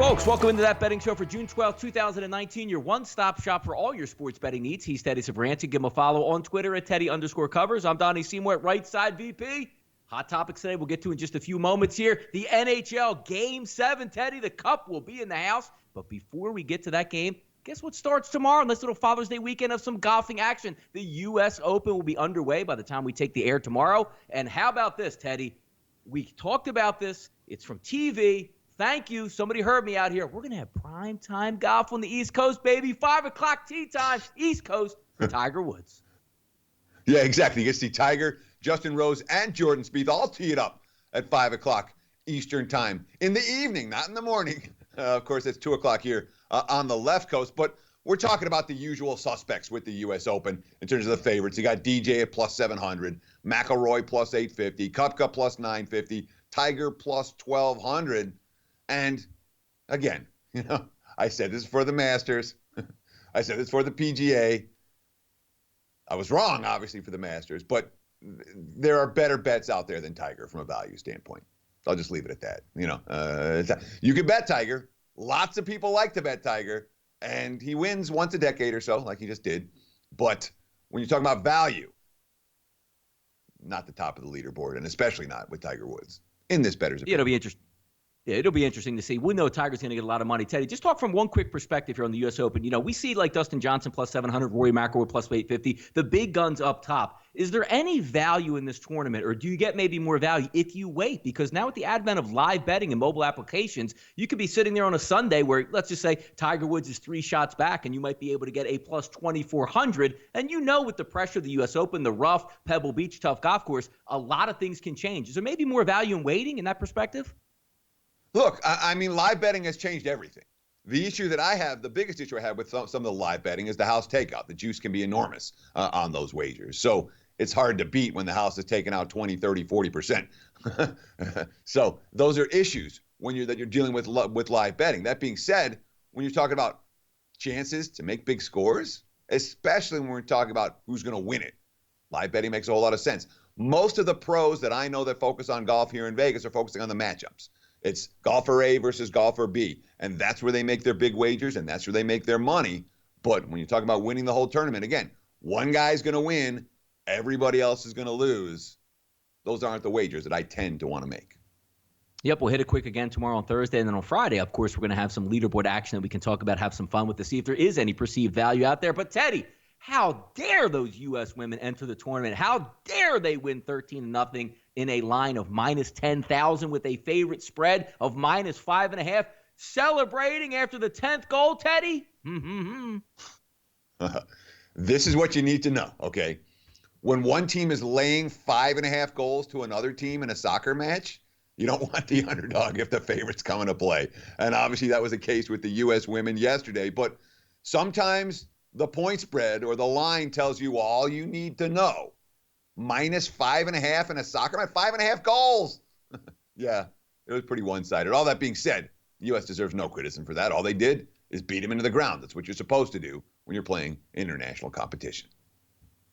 Folks, welcome into That Betting Show for June 12th, 2019. Your one-stop shop for all your sports betting needs. He's Teddy Sabranti. Give him a follow on Twitter at Teddy_Covers. I'm Donnie Seymour at Right Side VP. Hot topics today we'll get to in just a few moments here. The NHL Game 7, Teddy. The Cup will be in the house. But before we get to that game, guess what starts tomorrow? Nice little Father's Day weekend of some golfing action. The U.S. Open will be underway by the time we take the air tomorrow. And how about this, Teddy? We talked about this. It's from TV. Thank you. Somebody heard me out here. We're going to have prime time golf on the East Coast, baby. 5 o'clock tee time, East Coast, Tiger Woods. Yeah, exactly. You can see Tiger, Justin Rose, and Jordan Spieth all tee it up at 5 o'clock Eastern time in the evening, not in the morning. Of course, it's 2 o'clock here on the left coast. But we're talking about the usual suspects with the U.S. Open in terms of the favorites. You got DJ at plus 700, McIlroy plus 850, Koepka plus 950, Tiger plus 1,200. And again, I said this for the Masters. I said this for the PGA. I was wrong, obviously, for the Masters, but there are better bets out there than Tiger from a value standpoint. I'll just leave it at that. You can bet Tiger. Lots of people like to bet Tiger, and he wins once a decade or so, like he just did. But when you're talking about value, not the top of the leaderboard, and especially not with Tiger Woods in this bettor's opinion. It'll be interesting. Yeah, it'll be interesting to see. We know Tiger's going to get a lot of money. Teddy, just talk from one quick perspective here on the U.S. Open. We see like Dustin Johnson plus 700, Rory McIlroy plus 850, the big guns up top. Is there any value in this tournament, or do you get maybe more value if you wait? Because now with the advent of live betting and mobile applications, you could be sitting there on a Sunday where, let's just say, Tiger Woods is 3 shots back, and you might be able to get a plus 2,400. And with the pressure of the U.S. Open, the rough, Pebble Beach, tough golf course, a lot of things can change. Is there maybe more value in waiting in that perspective? Look, I mean, live betting has changed everything. The issue that I have, the biggest issue I have with some of the live betting is the house takeout. The juice can be enormous on those wagers. So it's hard to beat when the house is taking out 20, 30, 40%. So those are issues when you're dealing with live betting. That being said, when you're talking about chances to make big scores, especially when we're talking about who's going to win it, live betting makes a whole lot of sense. Most of the pros that I know that focus on golf here in Vegas are focusing on the matchups. It's golfer A versus golfer B, and that's where they make their big wagers, and that's where they make their money. But when you talk about winning the whole tournament, again, one guy's going to win, everybody else is going to lose. Those aren't the wagers that I tend to want to make. Yep, we'll hit it quick again tomorrow on Thursday, and then on Friday, of course, we're going to have some leaderboard action that we can talk about, have some fun with to see if there is any perceived value out there. But Teddy, how dare those U.S. women enter the tournament? How dare they win 13-0 in a line of minus 10,000 with a favorite spread of minus 5.5, celebrating after the 10th goal, Teddy? This is what you need to know, okay? When one team is laying 5.5 goals to another team in a soccer match, you don't want the underdog if the favorite's coming to play. And obviously that was the case with the U.S. women yesterday. But sometimes the point spread or the line tells you all you need to know. Minus 5.5 in a soccer match, 5.5 goals. Yeah, it was pretty one-sided. All that being said, the U.S. deserves no criticism for that. All they did is beat them into the ground. That's what you're supposed to do when you're playing international competition.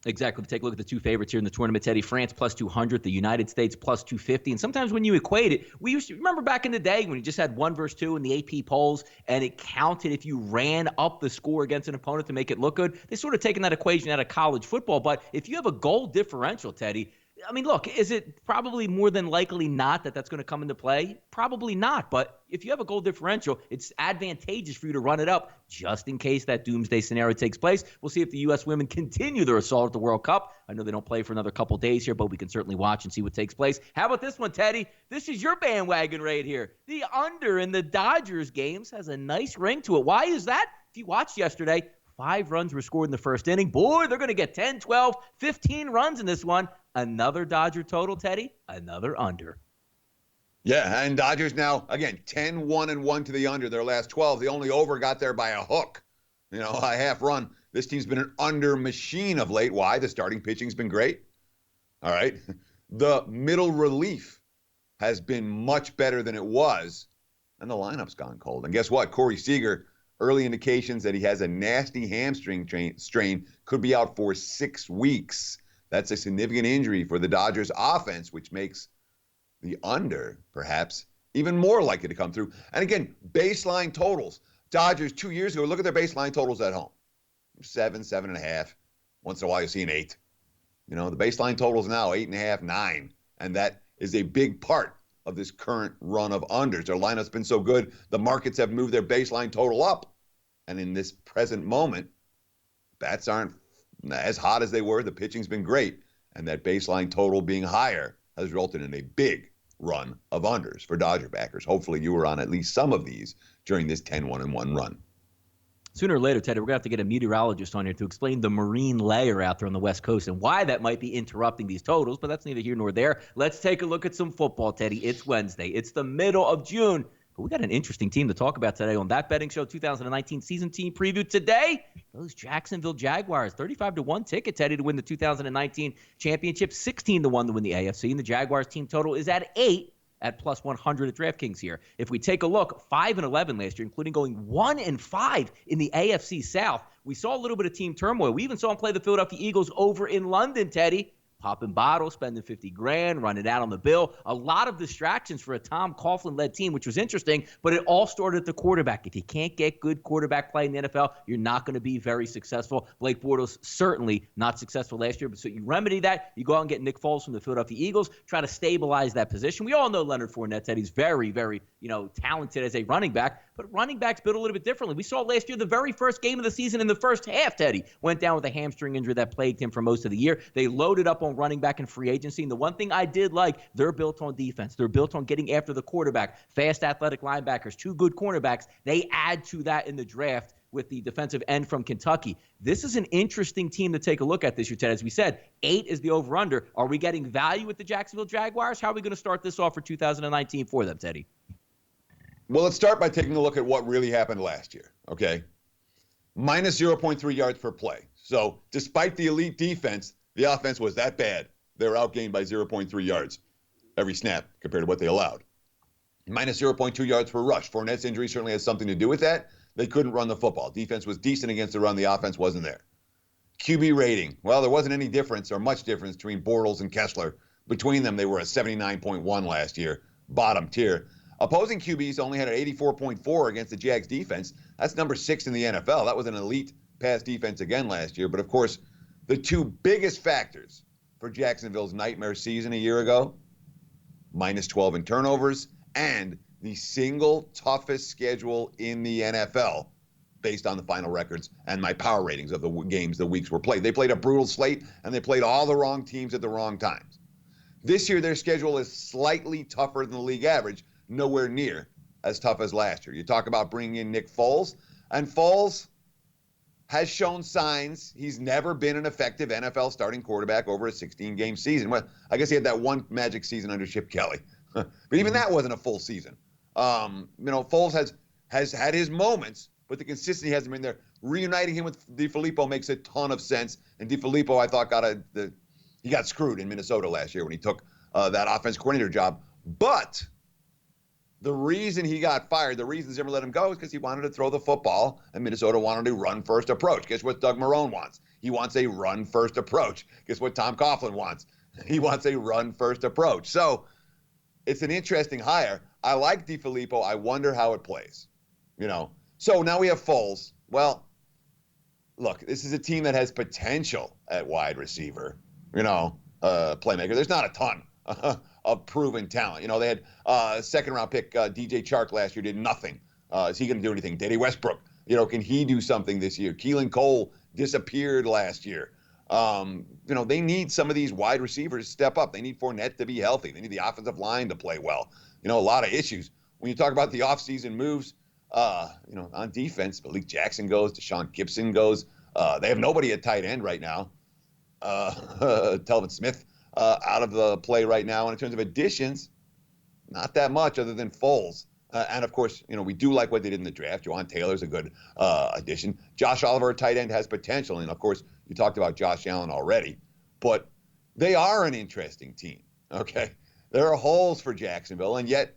Exactly. Take a look at the two favorites here in the tournament, Teddy. France plus 200, the United States plus 250. And sometimes when you equate it, we used to remember back in the day when you just had 1 versus 2 in the AP polls, and it counted if you ran up the score against an opponent to make it look good. They sort of taken that equation out of college football. But if you have a goal differential, Teddy, I mean, look, is it probably more than likely not that that's going to come into play? Probably not. But if you have a goal differential, it's advantageous for you to run it up just in case that doomsday scenario takes place. We'll see if the U.S. women continue their assault at the World Cup. I know they don't play for another couple days here, but we can certainly watch and see what takes place. How about this one, Teddy? This is your bandwagon right here. The under in the Dodgers games has a nice ring to it. Why is that? If you watched yesterday, 5 runs were scored in the first inning. Boy, they're going to get 10, 12, 15 runs in this one. Another Dodger total, Teddy. Another under. Yeah, and Dodgers now, again, 10-1-1 to the under their last 12. The only over got there by a hook, a half run. This team's been an under machine of late. Why? The starting pitching's been great. All right. The middle relief has been much better than it was, and the lineup's gone cold. And guess what? Corey Seager, early indications that he has a nasty hamstring strain, could be out for 6 weeks. That's a significant injury for the Dodgers offense, which makes the under perhaps even more likely to come through. And again, baseline totals. Dodgers 2 years ago, look at their baseline totals at home. 7, 7.5. Once in a while you see an 8. The baseline totals now 8.5, 9. And that is a big part of this current run of unders. Their lineup's been so good, the markets have moved their baseline total up. And in this present moment, bats aren't as hot as they were. The pitching's been great. And that baseline total being higher has resulted in a big run of unders for Dodger backers. Hopefully you were on at least some of these during this 10-1-1 run. Sooner or later, Teddy, we're going to have to get a meteorologist on here to explain the marine layer out there on the West Coast and why that might be interrupting these totals, but that's neither here nor there. Let's take a look at some football, Teddy. It's Wednesday. It's the middle of June, but we got an interesting team to talk about today on That Betting Show 2019 season team preview. Today, those Jacksonville Jaguars, 35-1 ticket, Teddy, to win the 2019 championship, 16-1 to win the AFC, and the Jaguars team total is at 8. At plus 100 at DraftKings here. If we take a look, 5-11 last year, including going 1-5 in the AFC South. We saw a little bit of team turmoil. We even saw him play the Philadelphia Eagles over in London, Teddy. Popping bottles, spending $50,000, running out on the bill. A lot of distractions for a Tom Coughlin-led team, which was interesting, but it all started at the quarterback. If you can't get good quarterback play in the NFL, you're not going to be very successful. Blake Bortles certainly not successful last year, but so you remedy that. You go out and get Nick Foles from the Philadelphia Eagles, try to stabilize that position. We all know Leonard Fournette, Teddy's very, very, talented as a running back, but running backs build a little bit differently. We saw last year the very first game of the season in the first half, Teddy went down with a hamstring injury that plagued him for most of the year. They loaded up on running back in free agency. And the one thing I did like, they're built on defense. They're built on getting after the quarterback. Fast, athletic linebackers, 2 good cornerbacks. They add to that in the draft with the defensive end from Kentucky. This is an interesting team to take a look at this year, Ted. As we said, 8 is the over-under. Are we getting value with the Jacksonville Jaguars? How are we going to start this off for 2019 for them, Teddy? Well, let's start by taking a look at what really happened last year, okay? Minus 0.3 yards per play. So despite the elite defense, the offense was that bad. They were outgained by 0.3 yards every snap compared to what they allowed. Minus 0.2 yards per rush. Fournette's injury certainly has something to do with that. They couldn't run the football. Defense was decent against the run. The offense wasn't there. QB rating. Well, there wasn't any difference or much difference between Bortles and Kessler. Between them, they were a 79.1 last year, bottom tier. Opposing QBs only had an 84.4 against the Jags defense. That's number 6 in the NFL. That was an elite pass defense again last year. But, of course, the 2 biggest factors for Jacksonville's nightmare season a year ago, minus 12 in turnovers, and the single toughest schedule in the NFL based on the final records and my power ratings of the games the weeks were played. They played a brutal slate, and they played all the wrong teams at the wrong times. This year, their schedule is slightly tougher than the league average, nowhere near as tough as last year. You talk about bringing in Nick Foles, and Foles has shown signs he's never been an effective NFL starting quarterback over a 16-game season. Well, I guess he had that one magic season under Chip Kelly. But even that wasn't a full season. Foles has had his moments, but the consistency hasn't been there. Reuniting him with DeFilippo makes a ton of sense. And DeFilippo, I thought, he got screwed in Minnesota last year when he took that offense coordinator job. But the reason he got fired, the reason Zimmer let him go is because he wanted to throw the football, and Minnesota wanted a run-first approach. Guess what Doug Marrone wants? He wants a run-first approach. Guess what Tom Coughlin wants? He wants a run-first approach. So it's an interesting hire. I like DeFilippo. I wonder how it plays. So now we have Foles. Well, look, this is a team that has potential at wide receiver, playmaker. There's not a ton of proven talent. They had second-round pick DJ Chark last year, did nothing. Is he going to do anything? Teddy Westbrook, can he do something this year? Keelan Cole disappeared last year. They need some of these wide receivers to step up. They need Fournette to be healthy. They need the offensive line to play well. A lot of issues. When you talk about the offseason moves, on defense, Malik Jackson goes, Deshaun Gibson goes. They have nobody at tight end right now. Telvin Smith out of the play right now. And in terms of additions, not that much other than Foles. And, of course, we do like what they did in the draft. Juwan Taylor's a good addition. Josh Oliver, a tight end, has potential. And, of course, you talked about Josh Allen already. But they are an interesting team, okay? There are holes for Jacksonville, and yet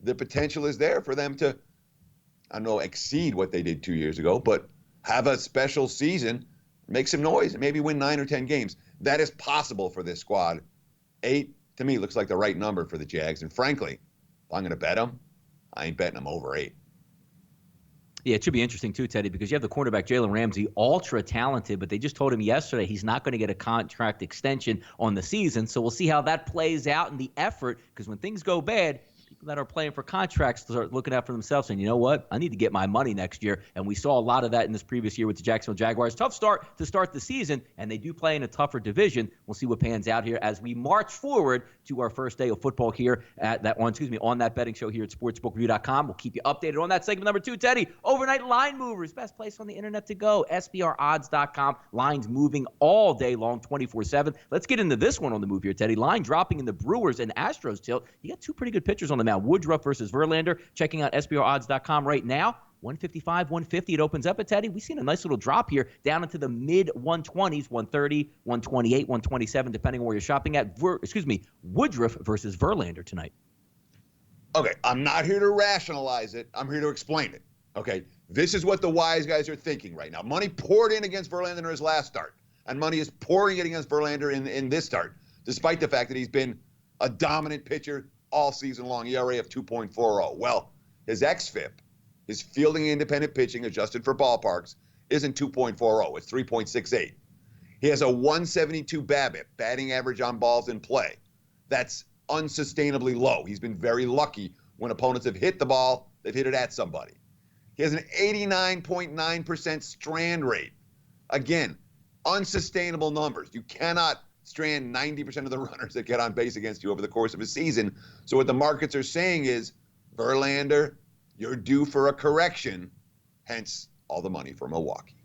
the potential is there for them to, exceed what they did 2 years ago, but have a special season, make some noise, and maybe win 9 or 10 games. That is possible for this squad. 8, to me, looks like the right number for the Jags. And frankly, If I'm going to bet him, I ain't betting him over 8. Yeah, it should be interesting too, Teddy, because you have the cornerback Jalen Ramsey, ultra talented, but they just told him yesterday he's not going to get a contract extension on the season. So we'll see how that plays out in the effort, because when things go bad, people that are playing for contracts start looking out for themselves and, you know what, I need to get my money next year. And we saw a lot of that in this previous year with the Jacksonville Jaguars. Tough start to start the season, and they do play in a tougher division. We'll see what pans out here as we march forward to our first day of football here at that one, on that betting show here at sportsbookreview.com. We'll keep you updated on that. Segment number 2, Teddy, overnight line movers, best place on the internet to go, SBRodds.com. Lines moving all day long, 24/7. Let's get into this one on the move here, Teddy. Line dropping in the Brewers and Astros tilt. You got two pretty good pitchers on the mound, Woodruff versus Verlander. Checking out SBRodds.com right now. 155, 150 it opens up at, Teddy. We've seen a nice little drop here down into the mid-120s, 130, 128, 127, depending on where you're shopping at. Woodruff versus Verlander tonight. Okay, I'm not here to rationalize it. I'm here to explain it. Okay, this is what the wise guys are thinking right now. Money poured in against Verlander in his last start, and money is pouring in against Verlander in this start, despite the fact that he's been a dominant pitcher all season long, ERA of 2.40. Well, his xFIP, his fielding independent pitching adjusted for ballparks, isn't 2.40. It's 3.68. He has a 172 BABIP, batting average on balls in play. That's unsustainably low. He's been very lucky when opponents have hit the ball, they've hit it at somebody. He has an 89.9% strand rate. Again, unsustainable numbers. You cannot strand 90% of the runners that get on base against you over the course of a season. So what the markets are saying is, Verlander, you're due for a correction, hence all the money for Milwaukee.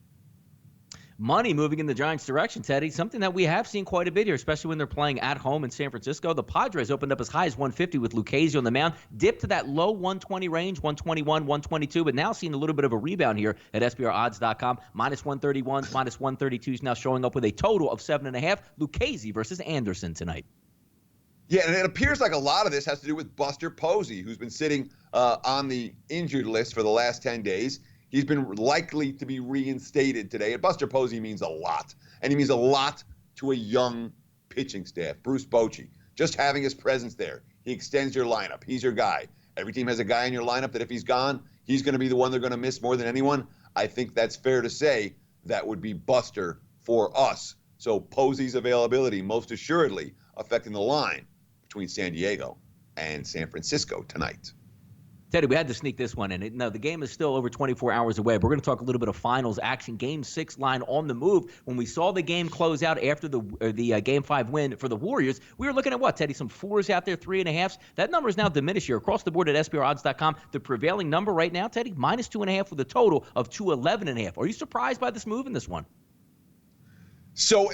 Money moving in the Giants' direction, Teddy, something that we have seen quite a bit here, especially when they're playing at home in San Francisco. The Padres opened up as high as 150 with Lucchesi on the mound, dipped to that low 120 range, 121, 122, but now seeing a little bit of a rebound here at SBRodds.com. Minus 131s, minus 132s now showing up with a total of 7.5. Lucchesi versus Anderson tonight. Yeah, and it appears like a lot of this has to do with Buster Posey, who's been sitting on the injured list for the last 10 days. He's been likely to be reinstated today. And Buster Posey means a lot. And he means a lot to a young pitching staff. Bruce Bochy, just having his presence there. He extends your lineup. He's your guy. Every team has a guy in your lineup that if he's gone, he's going to be the one they're going to miss more than anyone. I think that's fair to say that would be Buster for us. So Posey's availability most assuredly affecting the line between San Diego and San Francisco tonight. Teddy, we had to sneak this one in. No, the game is still over 24 hours away. But we're going to talk a little bit of finals action. Game 6 line on the move. When we saw the game close out after the Game 5 win for the Warriors, we were looking at what, Teddy? Some 4s out there, 3.5s. That number is now diminished here. Across the board at SBRodds.com, the prevailing number right now, Teddy, minus 2.5 with a total of 211.5. Are you surprised by this move in this one? So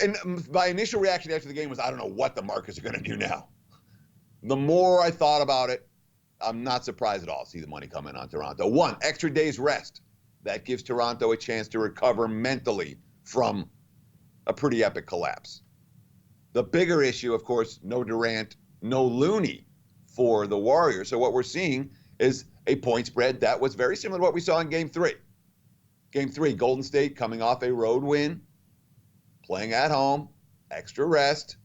my initial reaction after the game was, I don't know what the markets are going to do now. The more I thought about it, I'm not surprised at all to see the money come in on Toronto. 1, extra day's rest. That gives Toronto a chance to recover mentally from a pretty epic collapse. The bigger issue, of course, no Durant, no Looney for the Warriors. So what we're seeing is a point spread that was very similar to what we saw in Game 3. Game 3, Golden State coming off a road win, playing at home, extra rest,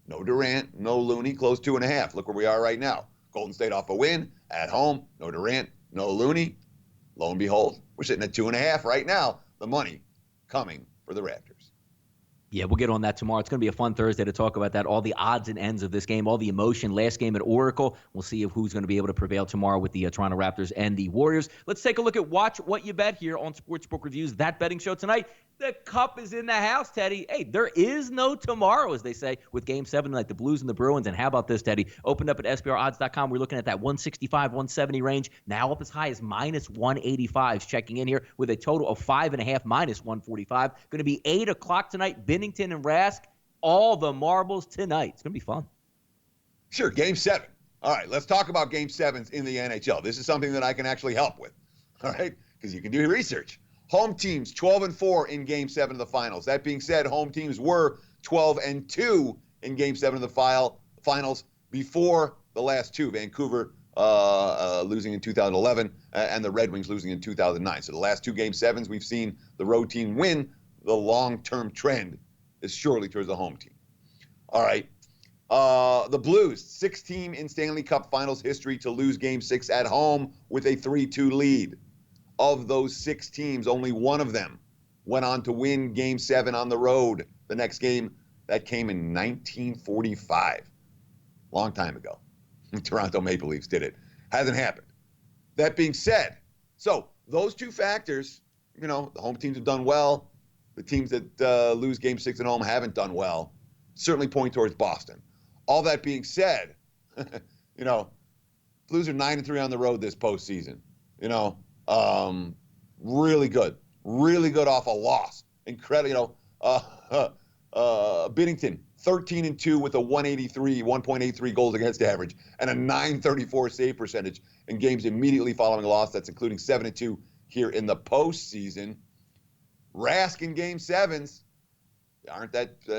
no Durant, no Looney, close 2.5. Look where we are right now. Golden State off a win, at home, no Durant, no Looney. Lo and behold, we're sitting at 2.5 right now. The money coming for the Raptors. Yeah, we'll get on that tomorrow. It's going to be a fun Thursday to talk about that, all the odds and ends of this game, all the emotion. Last game at Oracle. We'll see who's going to be able to prevail tomorrow with the Toronto Raptors and the Warriors. Let's take a look at Watch What You Bet here on Sportsbook Reviews, that betting show tonight. The cup is in the house, Teddy. Hey, there is no tomorrow, as they say, with Game 7 like the Blues and the Bruins. And how about this, Teddy? Opened up at SBRodds.com. We're looking at that 165, 170 range. Now up as high as minus 185s. Checking in here with a total of 5.5 minus 145. Going to be 8 o'clock tonight. Bennington and Rask. All the marbles tonight. It's going to be fun. Sure, Game 7. All right, let's talk about Game 7s in the NHL. This is something that I can actually help with, all right, because you can do research. Home teams 12-4 in Game 7 of the finals. That being said, home teams were 12-2 in Game 7 of the finals before the last two. Vancouver losing in 2011 and the Red Wings losing in 2009. So the last two Game 7s we've seen the road team win. The long-term trend is surely towards the home team. All right. The Blues, sixth team in Stanley Cup Finals history to lose Game 6 at home with a 3-2 lead. Of those 6 teams, only one of them went on to win Game 7 on the road. The next game, that came in 1945. Long time ago. Toronto Maple Leafs did it. Hasn't happened. That being said, so those two factors, the home teams have done well. The teams that lose Game 6 at home haven't done well. Certainly point towards Boston. All that being said, Blues are 9-3 on the road this postseason. Really good. Really good off a loss. Incredible. Binnington, 13-2 with a 1.83 goals against average and a 934 save percentage in games immediately following a loss. That's including 7-2 here in the postseason. Rask in Game 7s.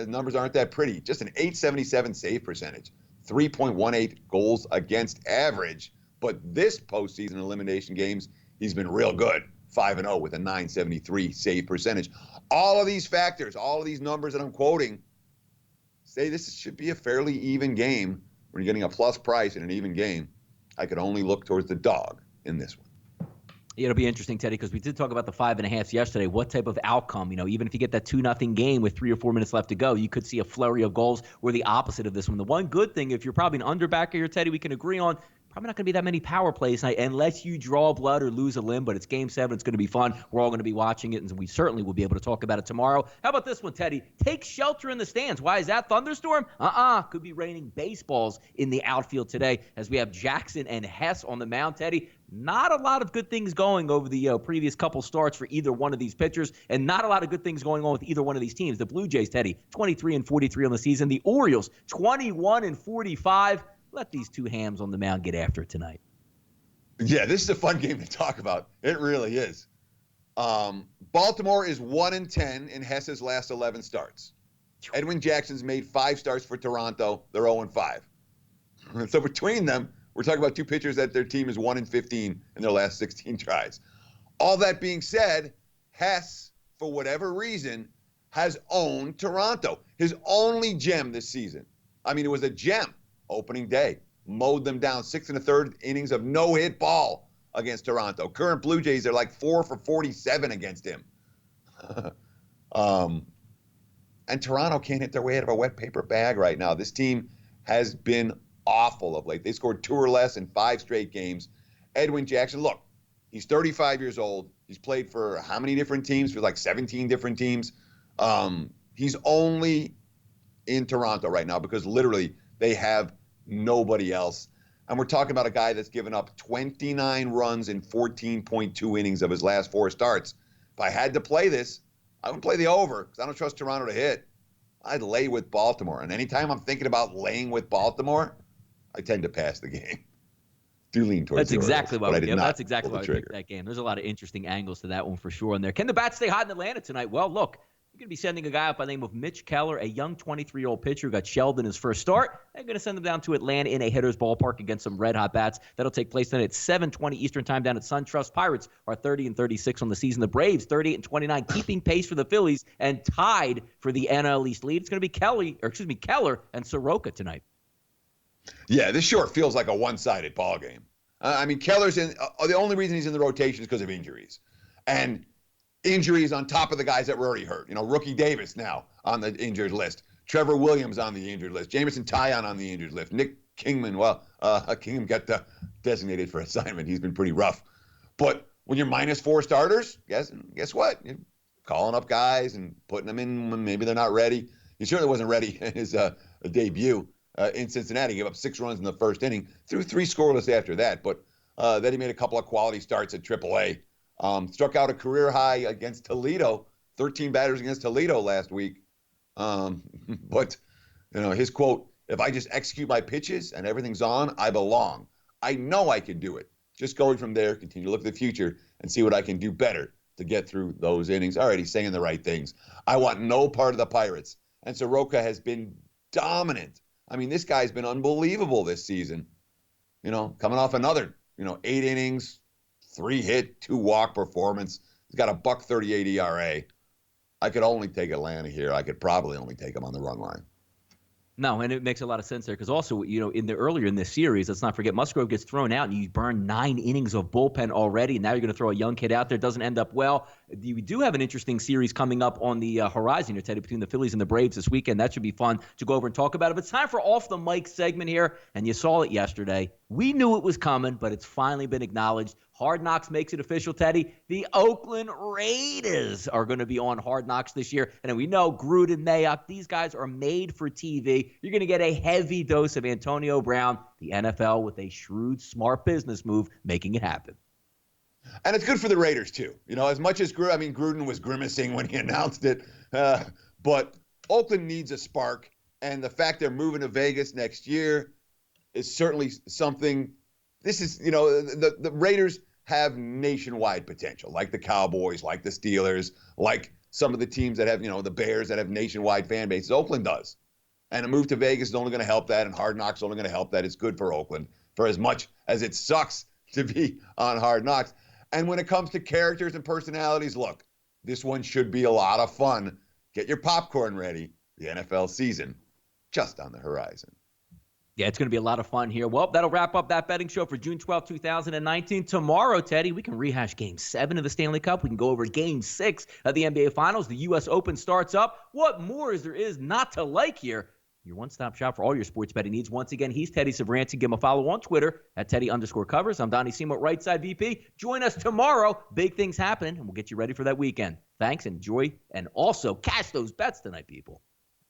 Numbers aren't that pretty. Just an 877 save percentage, 3.18 goals against average. But this postseason elimination games, he's been real good. 5-0 with a 973 save percentage. All of these factors, all of these numbers that I'm quoting, say this should be a fairly even game. When you're getting a plus price in an even game, I could only look towards the dog in this one. It'll be interesting, Teddy, because we did talk about the 5.5s yesterday. What type of outcome, even if you get that 2-0 game with 3 or 4 minutes left to go, you could see a flurry of goals or the opposite of this one. The one good thing, if you're probably an underbacker here, Teddy, we can agree on, probably not going to be that many power plays tonight unless you draw blood or lose a limb, but it's Game 7. It's going to be fun. We're all going to be watching it, and we certainly will be able to talk about it tomorrow. How about this one, Teddy? Take shelter in the stands. Why is that? Thunderstorm? Could be raining baseballs in the outfield today as we have Jackson and Hess on the mound, Teddy. Not a lot of good things going over the previous couple starts for either one of these pitchers, and not a lot of good things going on with either one of these teams. The Blue Jays, Teddy, 23-43 on the season. The Orioles, 21-45. Let these two hams on the mound get after it tonight. Yeah, this is a fun game to talk about. It really is. Baltimore is 1-10 in Hess's last 11 starts. Edwin Jackson's made 5 starts for Toronto. They're 0-5. So between them, we're talking about two pitchers that their team is 1-15 in their last 16 tries. All that being said, Hess, for whatever reason, has owned Toronto. His only gem this season. It was a gem opening day. Mowed them down 6 1/3 innings of no-hit ball against Toronto. Current Blue Jays are like 4 for 47 against him. And Toronto can't hit their way out of a wet paper bag right now. This team has been awful of late. They scored 2 or less in 5 straight games. Edwin Jackson, look, he's 35 years old. He's played for how many different teams? For like 17 different teams. He's only in Toronto right now because literally they have nobody else. And we're talking about a guy that's given up 29 runs in 14.2 innings of his last 4 starts. If I had to play this, I would play the over because I don't trust Toronto to hit. I'd lay with Baltimore. And anytime I'm thinking about laying with Baltimore, I tend to pass the game. Do lean towards That's exactly why we did. That's exactly why we picked trigger. that game. There's a lot of interesting angles to that one for sure in there. Can the Bats stay hot in Atlanta tonight? Well, look, you're going to be sending a guy up by the name of Mitch Keller, a young 23-year-old pitcher who got shelled in his first start. They're going to send him down to Atlanta in a hitter's ballpark against some red-hot bats. That'll take place tonight at 7:20 Eastern time down at SunTrust. Pirates are 30-36 on the season. The Braves 38-29, keeping pace for the Phillies and tied for the NL East lead. It's going to be Keller and Soroka tonight. Yeah, this sure feels like a one-sided ball game. Keller's in. The only reason he's in the rotation is because of injuries, and injuries on top of the guys that were already hurt. Rookie Davis now on the injured list. Trevor Williams on the injured list. Jamison Taillon on the injured list. Nick Kingman. Kingman got designated for assignment. He's been pretty rough. But when you're minus 4 starters, guess what? You're calling up guys and putting them in when maybe they're not ready. He certainly wasn't ready in his debut. In Cincinnati, gave up 6 runs in the first inning, threw 3 scoreless after that. But then he made a couple of quality starts at AAA. Struck out a career high against Toledo, 13 batters against Toledo last week. But his quote, "If I just execute my pitches and everything's on, I belong. I know I can do it. Just going from there, continue to look at the future and see what I can do better to get through those innings." All right, he's saying the right things. I want no part of the Pirates. And Soroka has been dominant. This guy's been unbelievable this season. Coming off another, 8 innings, 3 hit, 2 walk performance. He's got a .138 ERA. I could only take Atlanta here. I could probably only take him on the run line. No, and it makes a lot of sense there because also, earlier in this series, let's not forget Musgrove gets thrown out and you burn 9 innings of bullpen already. And now you're going to throw a young kid out there. It doesn't end up well. We do have an interesting series coming up on the horizon here, Teddy, between the Phillies and the Braves this weekend. That should be fun to go over and talk about it. But it's time for Off the Mic segment here, and you saw it yesterday. We knew it was coming, but it's finally been acknowledged. Hard Knocks makes it official, Teddy. The Oakland Raiders are going to be on Hard Knocks this year. And we know Gruden, Mayock, these guys are made for TV. You're going to get a heavy dose of Antonio Brown, the NFL with a shrewd, smart business move, making it happen. And it's good for the Raiders, too. As much as Gruden was grimacing when he announced it, but Oakland needs a spark. And the fact they're moving to Vegas next year is certainly something. This is, the Raiders have nationwide potential, like the Cowboys, like the Steelers, like some of the teams that have, the Bears that have nationwide fan bases. Oakland does. And a move to Vegas is only going to help that, and Hard Knocks is only going to help that. It's good for Oakland for as much as it sucks to be on Hard Knocks. And when it comes to characters and personalities, look, this one should be a lot of fun. Get your popcorn ready. The NFL season just on the horizon. Yeah, it's going to be a lot of fun here. Well, that'll wrap up that betting show for June 12, 2019. Tomorrow, Teddy, we can rehash Game 7 of the Stanley Cup. We can go over Game 6 of the NBA Finals. The U.S. Open starts up. What more is there not to like here? Your one-stop shop for all your sports betting needs. Once again, he's Teddy Savranti. Give him a follow on Twitter at Teddy_Covers. I'm Donnie Seymour, right side VP. Join us tomorrow. Big things happening, and we'll get you ready for that weekend. Thanks, enjoy, and also cash those bets tonight, people.